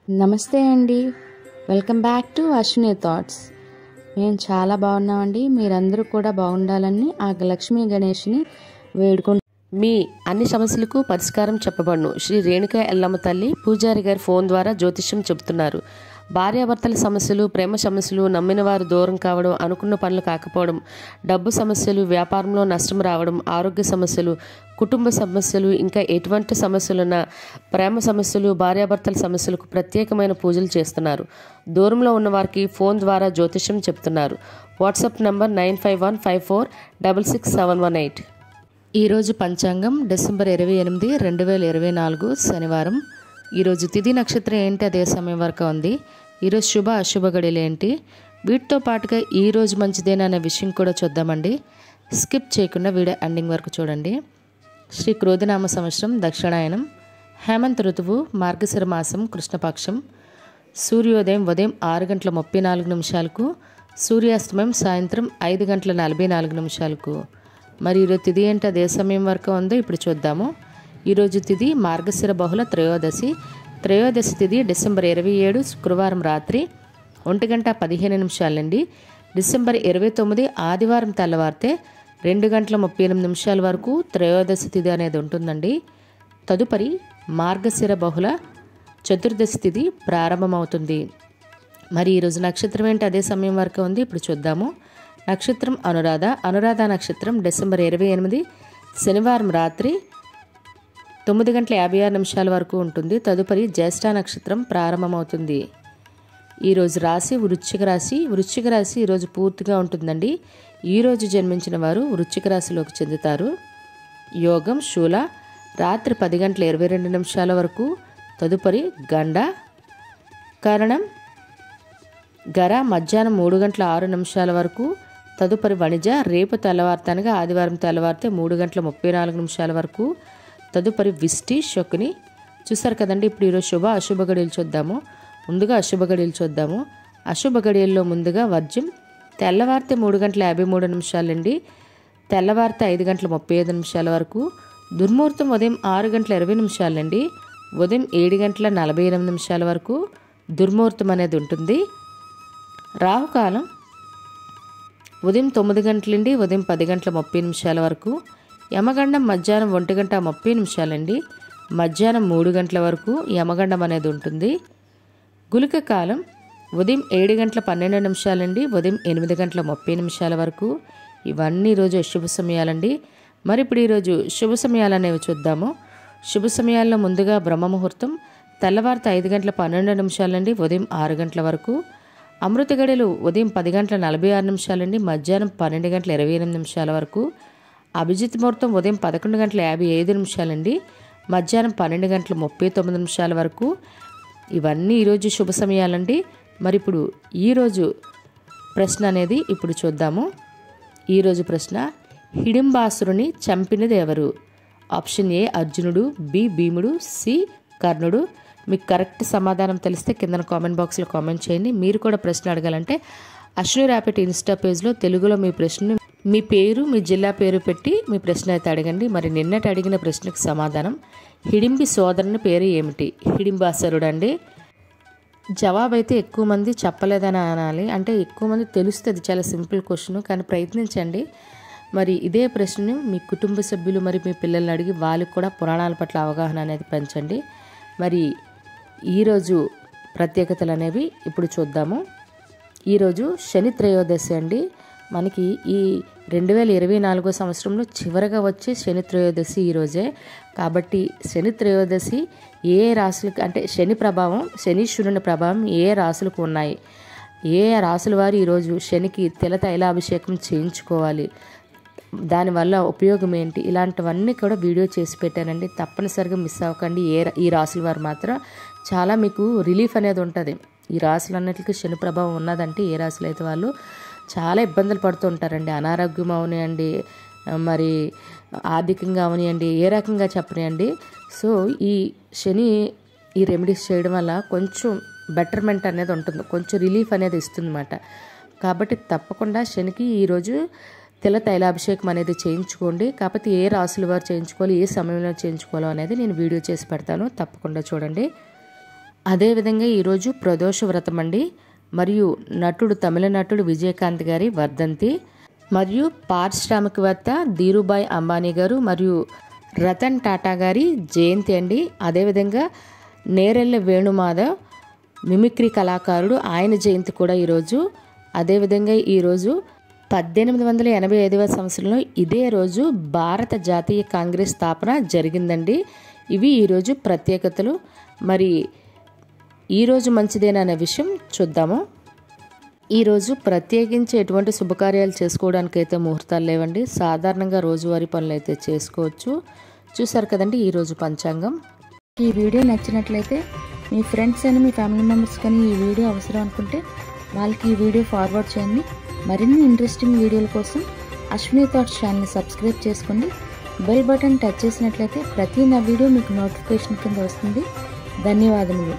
నమస్తే అండి. Welcome back to Ashwini thoughts. మేము చాలా బాగున్నామండి. మీరందరూ కూడా బాగుండాలని ఆ లక్ష్మీ గణేష్ని వేడుకుంటున్నాం. మీ అన్ని సమస్యలకు పరిష్కారం చెప్పబడును. శ్రీ రేణుక ఎల్లమ్మ తల్లి పూజారి గారి ఫోన్ ద్వారా జ్యోతిష్యం చెబుతున్నారు. భార్యాభర్తల సమస్యలు, ప్రేమ సమస్యలు, నమ్మిన వారు దూరం కావడం, అనుకున్న పనులు కాకపోవడం, డబ్బు సమస్యలు, వ్యాపారంలో నష్టం రావడం, ఆరోగ్య సమస్యలు, కుటుంబ సమస్యలు, ఇంకా ఎటువంటి సమస్యలున్నా ప్రేమ సమస్యలు, భార్యాభర్తల సమస్యలకు ప్రత్యేకమైన పూజలు చేస్తున్నారు. దూరంలో ఉన్న వారికి ఫోన్ ద్వారా జ్యోతిష్యం చెప్తున్నారు. WhatsApp number 9515466718. ఈరోజు పంచాంగం డిసెంబర్ 28, 2024 శనివారం. ఈరోజు తిథి నక్షత్రం ఏంటి, అదే సమయం వరకు ఉంది. ఈరోజు శుభ అశుభ గడియలు ఏంటి, వీటితో పాటుగా ఈరోజు మంచిదేనా అనే విషయం కూడా చూద్దామండి. స్కిప్ చేయకుండా వీడియో ఎండింగ్ వరకు చూడండి. శ్రీ క్రోధినామ సంవత్సరం దక్షిణాయనం, హేమంత ఋతువు, మార్గశిర మాసం, కృష్ణపక్షం. సూర్యోదయం ఉదయం 6:34 సూర్యాస్తమయం సాయంత్రం 5:44. మరి ఈరోజు తిథి ఏంటి, అదే సమయం వరకు ఉందో ఇప్పుడు చూద్దాము. ఈరోజు తిథి మార్గశిర బహుళ త్రయోదశి. త్రయోదశి తిథి డిసెంబర్ 27 శుక్రవారం రాత్రి 1:15 నుండి డిసెంబర్ 29 ఆదివారం తెల్లవారితే 2:38 వరకు త్రయోదశి తిథి అనేది ఉంటుందండి. తదుపరి మార్గశిర బహుళ చతుర్దశి తిథి ప్రారంభమవుతుంది. మరి ఈరోజు నక్షత్రం ఏంటి, అదే సమయం వరకు ఉంది ఇప్పుడు చూద్దాము. నక్షత్రం అనురాధ. అనురాధ నక్షత్రం డిసెంబర్ 28 శనివారం రాత్రి 9:56 వరకు ఉంటుంది. తదుపరి జ్యేష్ఠ నక్షత్రం ప్రారంభమవుతుంది. ఈరోజు రాశి వృశ్చిక రాశి. వృశ్చిక రాశి ఈరోజు పూర్తిగా ఉంటుందండి. ఈరోజు జన్మించిన వారు వృశ్చిక రాశిలోకి చెందుతారు. యోగం శూల రాత్రి 10:22 వరకు. తదుపరి గండ. కరణం గర మధ్యాహ్నం 3:06 వరకు. తదుపరి వణిజ రేపు తెల్లవారుతానగా ఆదివారం తెల్లవారితే 3:34 వరకు. తదుపరి విష్టి శకుని. చూసారు కదండి. ఇప్పుడు ఈరోజు శుభ అశుభ గడియలు చూద్దాము. ముందుగా అశుభ గడియలు చూద్దాము. అశుభ గడియల్లో ముందుగా వర్జ్యం తెల్లవారితే 3:53 నుండి తెల్లవారితే 5:35 వరకు. దుర్ముహూర్తం ఉదయం 6:20 నుండి ఉదయం 7:48 వరకు దుర్ముహూర్తం అనేది ఉంటుంది. రాహుకాలం ఉదయం 9 నుండి ఉదయం 10:30 వరకు. యమగండం మధ్యాహ్నం 1:30 నుండి మధ్యాహ్నం 3 వరకు యమగండం అనేది ఉంటుంది. గుళిక కాలం ఉదయం 7:12 నుండి ఉదయం 8:30 వరకు. ఇవన్నీ ఈరోజు శుభ సమయాలండి. మరి ఇప్పుడు ఈరోజు శుభ సమయాలు అనేవి చూద్దాము. శుభ సమయాల్లో ముందుగా బ్రహ్మముహూర్తం తెల్లవారితే 5:12 నుండి ఉదయం 6 వరకు. అమృత గడియలు ఉదయం 10:46 నుండి మధ్యాహ్నం 12:28 వరకు. అభిజిత్ ముహూర్తం ఉదయం 11:55 నుండి మధ్యాహ్నం 12:39 వరకు. ఇవన్నీ ఈరోజు శుభ సమయాలండి. మరి ఇప్పుడు ఈరోజు ప్రశ్న అనేది ఇప్పుడు చూద్దాము. ఈరోజు ప్రశ్న, హిడింబాసురుని చంపినది ఎవరు? ఆప్షన్ ఏ అర్జునుడు, బి భీముడు, సి కర్ణుడు. మీకు కరెక్ట్ సమాధానం తెలిస్తే కింద కామెంట్ బాక్స్లో కామెంట్ చేయండి. మీరు కూడా ప్రశ్న అడగాలంటే అశ్విని ర్యాపిడ్ ఇన్స్టా పేజ్లో తెలుగులో మీ ప్రశ్న, మీ పేరు, మీ జిల్లా పేరు పెట్టి మీ ప్రశ్న అయితే అడగండి. మరి నిన్నటి అడిగిన ప్రశ్నకు సమాధానం, హిడింబి సోదరుని పేరు ఏమిటి? హిడింబాసురుడు అండి. జవాబు అయితే ఎక్కువ మంది చెప్పలేదని అనాలి. అంటే ఎక్కువ మంది తెలుస్తుంది. చాలా సింపుల్ క్వశ్చన్, కానీ ప్రయత్నించండి. మరి ఇదే ప్రశ్నను మీ కుటుంబ సభ్యులు మరి మీ పిల్లల్ని అడిగి వాళ్ళకి కూడా పురాణాల పట్ల అవగాహన అనేది పెంచండి. మరి ఈరోజు ప్రత్యేకతలు అనేవి ఇప్పుడు చూద్దాము. ఈరోజు శని త్రయోదశి అండి. మనకి ఈ 2024 సంవత్సరంలో చివరగా వచ్చే శని త్రయోదశి ఈరోజే. కాబట్టి శని త్రయోదశి ఏ రాశులకు, అంటే శని ప్రభావం, శనీశ్వరుని ప్రభావం ఏ రాశులకు ఉన్నాయి, ఏ రాశుల వారు ఈరోజు శనికి తిల తైలాభిషేకం చేయించుకోవాలి, దానివల్ల ఉపయోగం ఏంటి, ఇలాంటివన్నీ కూడా వీడియో చేసి పెట్టానండి. తప్పనిసరిగా మిస్ అవ్వకండి. ఈ రాశుల వారు మాత్రం చాలా మీకు రిలీఫ్ అనేది ఉంటుంది. ఈ రాశులన్నిటికీ శని ప్రభావం ఉన్నదంటే ఏ రాశులు అయితే వాళ్ళు చాలా ఇబ్బందులు పడుతూ ఉంటారండి. అనారోగ్యం అవనియండి, మరి ఆర్థికంగా అవనియండి, ఏ రకంగా చెప్పనియండి. సో ఈ శని ఈ రెమెడీస్ చేయడం వల్ల కొంచెం బెటర్మెంట్ అనేది ఉంటుంది, కొంచెం రిలీఫ్ అనేది ఇస్తుంది అన్నమాట. కాబట్టి తప్పకుండా శనికి ఈరోజు తిల తైలాభిషేకం అనేది చేయించుకోండి. కాకపోతే ఏ రాశుల వారు చేయించుకోవాలి, ఏ సమయంలో చేయించుకోవాలో అనేది నేను వీడియో చేసి పెడతాను, తప్పకుండా చూడండి. అదేవిధంగా ఈరోజు ప్రదోష వ్రతం అండి. మరియు తమిళ నటుడు విజయకాంత్ గారి వర్ధంతి, మరియు పారిశ్రామికవేత్త ధీరుభాయ్ అంబానీ గారు మరియు రతన్ టాటా గారి జయంతి అండి. అదేవిధంగా నేరెళ్ళ వేణుమాధవ్ మిమిక్రీ కళాకారుడు, ఆయన జయంతి కూడా ఈరోజు. అదేవిధంగా ఈరోజు 1885వ సంవత్సరంలో ఇదే రోజు భారత జాతీయ కాంగ్రెస్ స్థాపన జరిగిందండి. ఇవి ఈరోజు ప్రత్యేకతలు. మరి ఈరోజు మంచిదేననే విషయం చూద్దాము. ఈరోజు ప్రత్యేకించి ఎటువంటి శుభకార్యాలు చేసుకోవడానికైతే ముహూర్తాలు లేవండి. సాధారణంగా రోజువారీ పనులు అయితే చేసుకోవచ్చు. చూసారు కదండి ఈరోజు పంచాంగం. ఈ వీడియో నచ్చినట్లయితే మీ ఫ్రెండ్స్ అని, మీ ఫ్యామిలీ మెంబర్స్ కానీ ఈ వీడియో అవసరం అనుకుంటే వాళ్ళకి ఈ వీడియో ఫార్వర్డ్ చేయండి. మరిన్ని ఇంట్రెస్టింగ్ వీడియోల కోసం అశ్విని థాట్స్ ఛానల్ని సబ్స్క్రైబ్ చేసుకోండి. బెల్ బటన్ టచ్ చేసినట్లయితే ప్రతి నా వీడియో మీకు నోటిఫికేషన్ కింద వస్తుంది. ధన్యవాదములు.